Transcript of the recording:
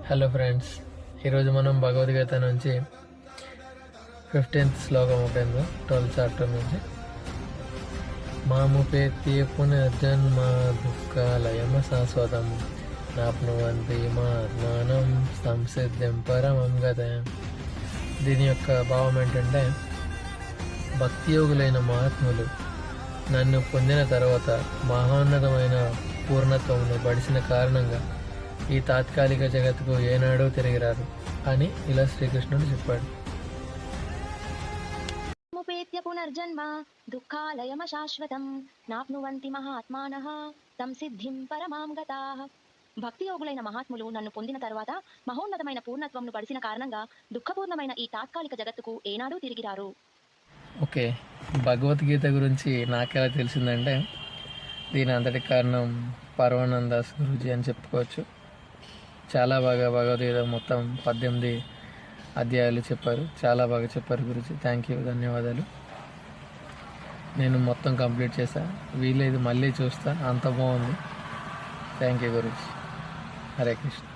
Hello friends, ఈరోజు మనం భగవద్గీత నుంచి 15th శ్లోకం ఓపెందో 12th చాప్టర్ నుంచి మాముపేత్య పునర్జన్మ దుఃఖాలయమ శాశ్వతం నాప్నువంతి మాత్మానం సంసిద్ధిం పరమం గతం. దీని యొక్క భావం ఏంటంటే, భక్తియోగులైన మహాత్ములు నన్ను పొందిన తర్వాత మహోన్నతమైన పూర్ణత్వంను బడిసిన కారణంగా ఈ తాత్కాలిక జగత్తుకు ఏనాడో తిరిగిరారు అని ఇలా శ్రీకృష్ణుడు చెప్పాడు. ముపేత్య పునర్జన్మ దుఃఖాలయమ శాశ్వతం నాప్నువంతి మహాత్మానః సంసిద్ధిం పరమాం గతాః. భక్తి యోగులైన మహాత్ములు నన్ను పొందిన తర్వాత మహోన్నతమైన పూర్ణత్వంను పడిసిన కారణంగా దుఃఖపూర్ణమైన ఈ తాత్కాలిక జగత్తుకు ఏనాడూ తిరిగిరారు. ఓకే, భగవద్గీత గురించి నాకెలా తెలిసిందంటే, దీని అంతటి కారణం పరమానంద దాస్ గురూజీ అని చెప్పుకోవచ్చు. చాలా బాగా భగవద్గీత మొత్తం 18 అధ్యాయాలు చెప్పారు. చాలా బాగా చెప్పారు గురూజీ. థ్యాంక్ యూ, ధన్యవాదాలు. నేను మొత్తం కంప్లీట్ చేశాను. వీలేదు మళ్ళీ చూస్తా, అంత బాగుంది. Thank you Guruji. హరే కృష్ణ.